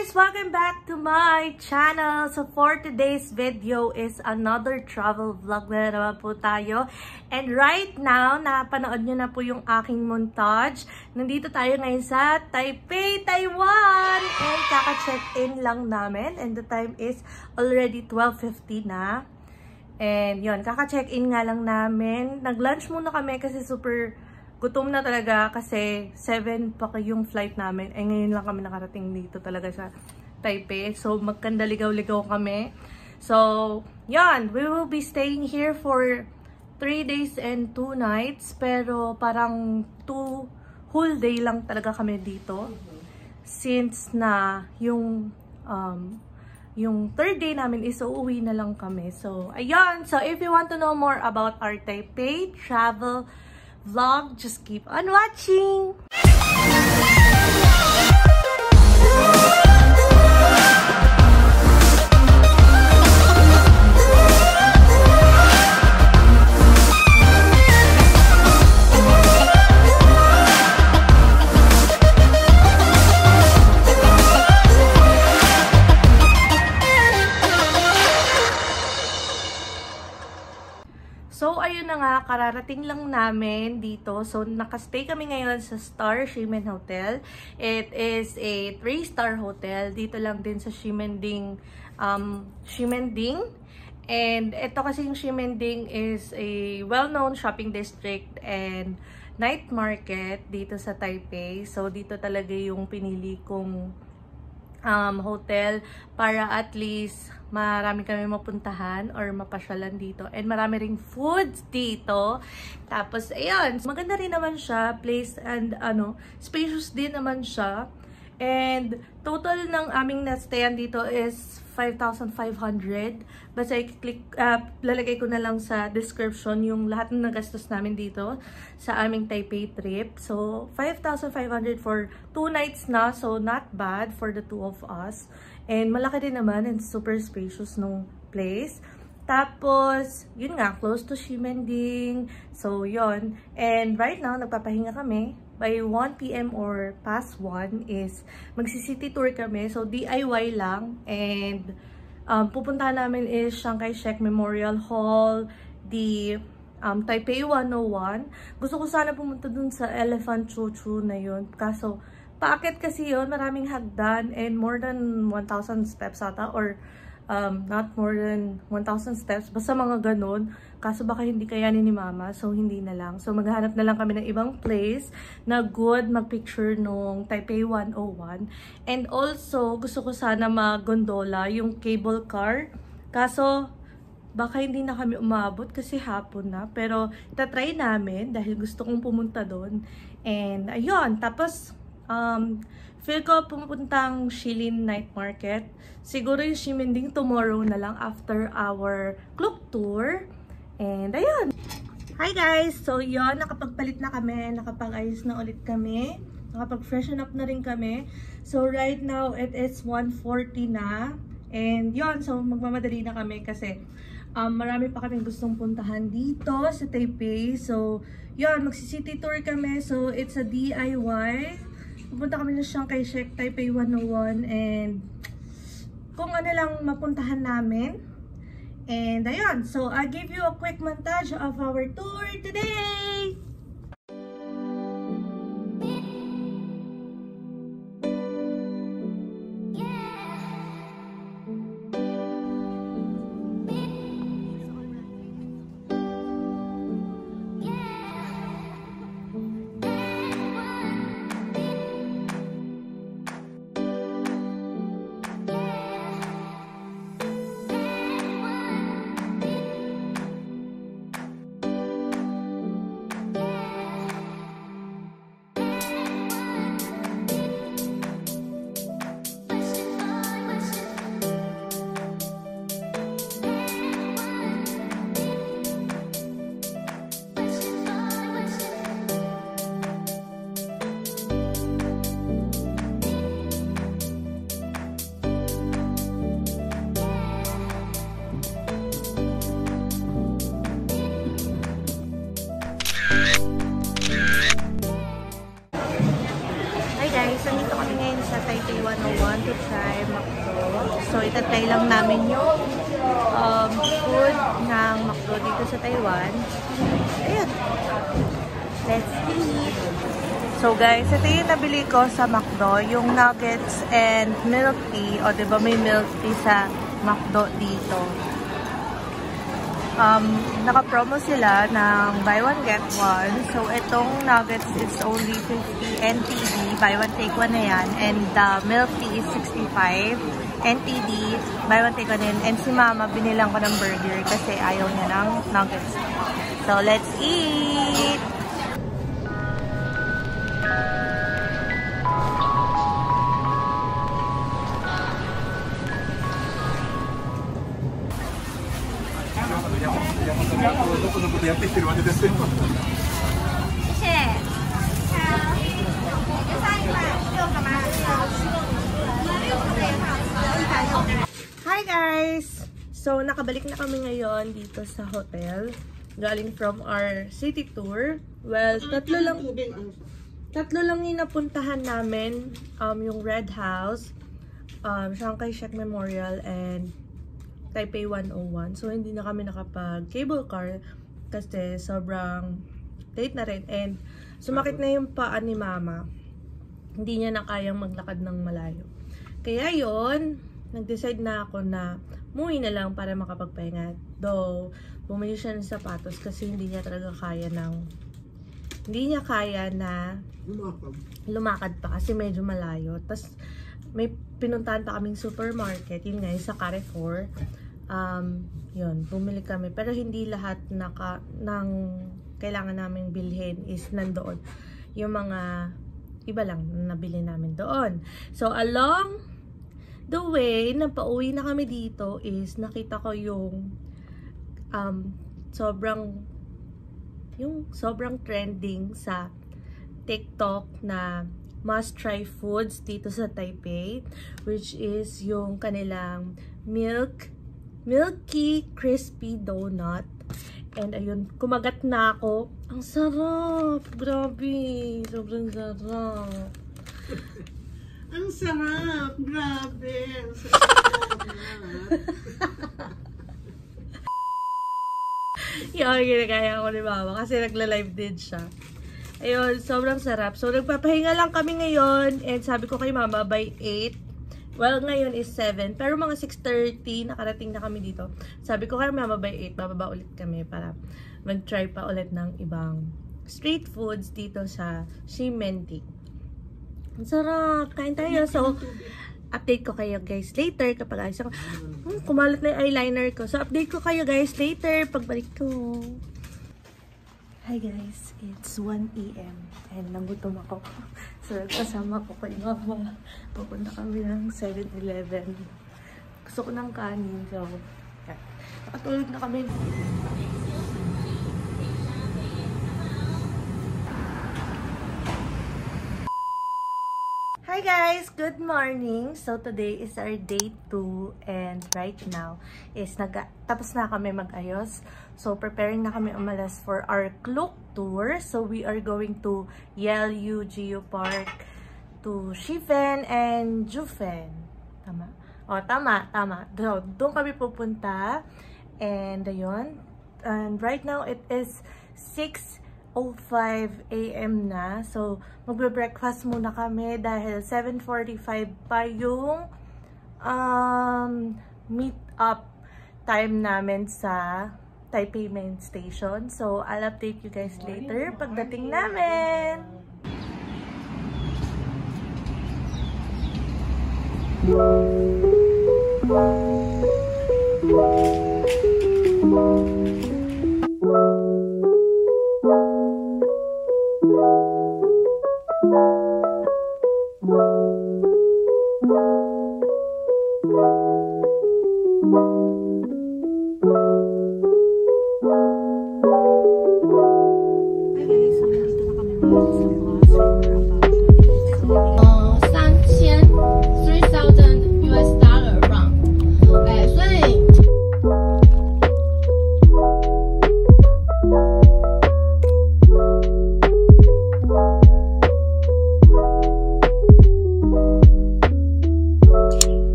guys! Welcome back to my channel. So for today's video is another travel vlog na naman po tayo. And right now, napanood nyo na po yung aking montage. Nandito tayo ngayon sa Taipei, Taiwan! And kaka-check-in lang namin. And the time is already 12:50 na. And yun, kaka-check-in nga lang namin. Nag-lunch muna kami kasi super gutom na talaga kasi 7 pa yung flight namin. Eh ngayon lang kami nakarating dito talaga sa Taipei. So magkandaligaw-ligaw kami. So, yan. We will be staying here for 3 days and 2 nights. Pero parang 2 whole day lang talaga kami dito. Since na yung third day namin is uuwi na lang kami. So, ayun. So, if you want to know more about our Taipei travel vlog, just keep on watching. So, ayun na nga, kararating lang namin dito. So, nakastay kami ngayon sa Star Ximen Hotel. It is a 3-star hotel. Dito lang din sa Ximending. And ito kasi yung Ximending is a well-known shopping district and night market dito sa Taipei. So, dito talaga yung pinili kong hotel para at least marami kami mapuntahan or mapasyalan dito. And marami ring foods dito. Tapos, ayun. Maganda rin naman siya. Place and, spacious din naman siya. And, total ng aming nastayan dito is 5,500. Basta lalagay ko na lang sa description yung lahat ng nagastos namin dito sa aming Taipei trip. So, 5,500 for 2 nights na. So, not bad for the 2 of us. And malaki din naman and super spacious nung place. Tapos, yun nga, close to Ximending. So, yun. And right now, nagpapahinga kami. By 1 PM or past 1 is magsi-city tour kami. So, DIY lang. And pupuntahan namin is Chiang Kai-shek Memorial Hall, the Taipei 101. Gusto ko sana pumunta dun sa Elephant Choo-choo na yun. Kaso, paakit kasi yun, maraming hagdan and more than 1,000 steps ata or not more than 1,000 steps. Basta mga ganun. Kaso baka hindi kayanin ni mama. So, hindi na lang. So, maghahanap na lang kami ng ibang place na good mag-picture nung Taipei 101. And also, gusto ko sana mag-gondola yung cable car. Kaso, baka hindi na kami umabot kasi hapon na. Pero, itatry namin dahil gusto kong pumunta doon. And, ayun. Tapos, feel ko pumupuntang Shilin Night Market. Siguro yung Ximending tomorrow na lang after our clock tour. And ayun. Hi guys! So yun, nakapagpalit na kami. Nakapag-ayos na ulit kami. Nakapag-freshen up na rin kami. So right now, it is 1:40 na. And yun, so magmamadali na kami kasi marami pa kaming gustong puntahan dito sa Taipei. So yun, magsi-city tour kami. So it's a DIY. Pupunta kami na Chiang Kai-shek, Taipei 101, and kung ano lang mapuntahan namin. And ayun, so I'll give you a quick montage of our tour today! Yeah. Yeah. 101 to try McDo. So, itatry lang namin yung food ng McDo dito sa Taiwan. Ayun. Let's eat! So guys, ito yung nabili ko sa McDo, yung nuggets and milk tea. O diba may milk tea sa McDo dito. Naka-promo sila ng buy one get one. So itong nuggets is only 50 NTD, buy one take one na yan. And the milk tea is 65 NTD, buy one take one yan. And si Mama, binilang ko ng burger kasi ayaw niya ng nuggets. So let's eat! Hi guys! So, nakabalik na kami ngayon dito sa hotel. Galing from our city tour. Well, tatlo lang yung napuntahan namin. Yung Red House, Shanghai Shek Memorial, and Taipei 101. So, hindi na kami nakapag-cable car kasi sobrang late na rin. And sumakit na yung paa ni Mama. Hindi niya na kayang maglakad ng malayo. Kaya yon, nag-decide na ako na umuwi na lang para makapagpahinga. Though, bumili siya ng sapatos kasi hindi niya talaga kaya na lumakad pa kasi medyo malayo. Tapos, may pinuntahan pa kaming supermarket, yun nga, sa Carrefour. Yun, bumili kami. Pero hindi lahat ng kailangan namin bilhin is nandoon. Yung mga iba lang nabili namin doon. So, along the way, na pauwi na kami dito is nakita ko yung sobrang trending sa TikTok na must-try foods dito sa Taipei, which is yung kanilang milky crispy donut. And ayun, kumagat na ako. Ang sarap! Grabe! Sobrang sarap! Ang sarap! Grabe! Ang sarap! Yung ginagaya ko ni Mama kasi nagla-live din siya. Ayun, sobrang sarap. So, nagpapahinga lang kami ngayon. And sabi ko kay Mama, by 8. Well, ngayon is 7. Pero mga 6:30, nakarating na kami dito. Sabi ko kay Mama, by 8, bababa ulit kami para mag-try pa ulit ng ibang street foods dito sa Ximending. Ang sarap! Kain tayo. So, update ko kayo guys later kapag ayos ako. Kumalat na yung eyeliner ko. So, update ko kayo guys later pagbalik ko. Hi guys, it's 1 AM and nagutom ako. So, kasama ko kay Mama. Pupunta kami ng 7-Eleven. Gusto ko ng kanin. So, yeah. Nakatulog na kami. Hi guys! Good morning! So today is our day 2 and right now is tapos na kami mag-ayos. So preparing na kami umalas for our Klook tour. So we are going to Yelyu Geopark, to Shifen and Jufen. Tama? O, tama. So, doon kami pupunta. And ayun. And right now it is 6:05 AM na. So, magbe-breakfast muna kami dahil 7:45 pa yung meet-up time namin sa Taipei Main Station. So, I'll update you guys later pagdating namin.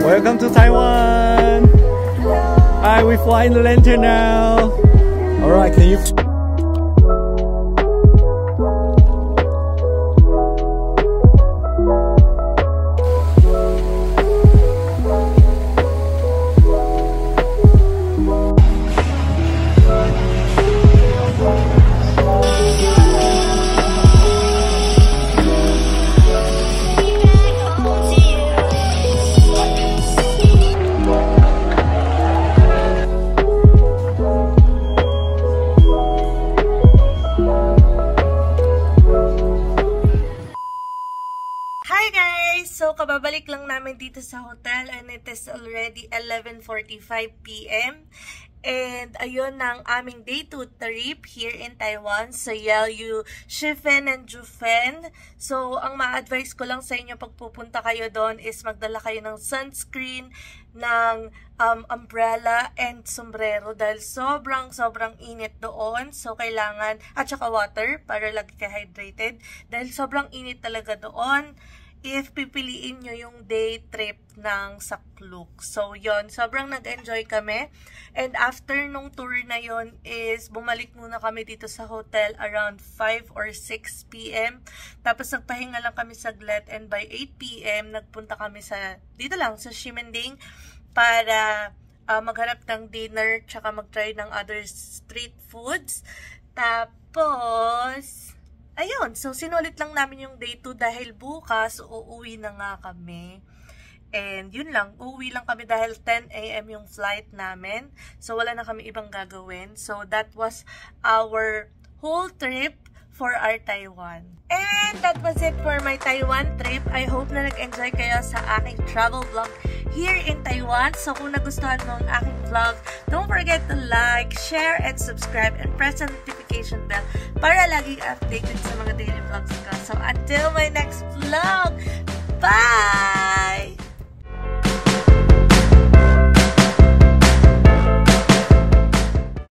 Welcome to Taiwan. Hi, we fly in the lantern now. All right, can you? Hi guys! So, kababalik lang namin dito sa hotel and it is already 11:45 p.m. And ayun ang aming day 2 trip here in Taiwan sa Yaoyu, Shifen and Jufen. So, ang ma-advise ko lang sa inyo pag pupunta kayo doon is magdala kayo ng sunscreen, ng umbrella and sombrero dahil sobrang init doon. So, kailangan, at saka water para lagi ka hydrated dahil sobrang init talaga doon if pipiliin nyo yung day trip ng Sakluk. So, yon, sobrang nag-enjoy kami. And after nung tour na yon is bumalik muna kami dito sa hotel around 5 or 6 p.m. Tapos nagpahinga lang kami saglit and by 8 p.m. nagpunta kami sa, dito lang, sa Ximending para maghanap ng dinner tsaka mag-try ng other street foods. Tapos, ayun, so sinulit lang namin yung day 2 dahil bukas uuwi na nga kami. And yun lang, uuwi lang kami dahil 10 a.m. yung flight namin. So wala na kami ibang gagawin. So that was our whole trip for our Taiwan. And that was it for my Taiwan trip. I hope na nag-enjoy kayo sa aking travel vlog here in Taiwan. So kung nagustuhan mo ang aking vlog, don't forget to like, share, and subscribe, and press the notification bell para laging updated sa mga daily vlogs ko. So until my next vlog, bye!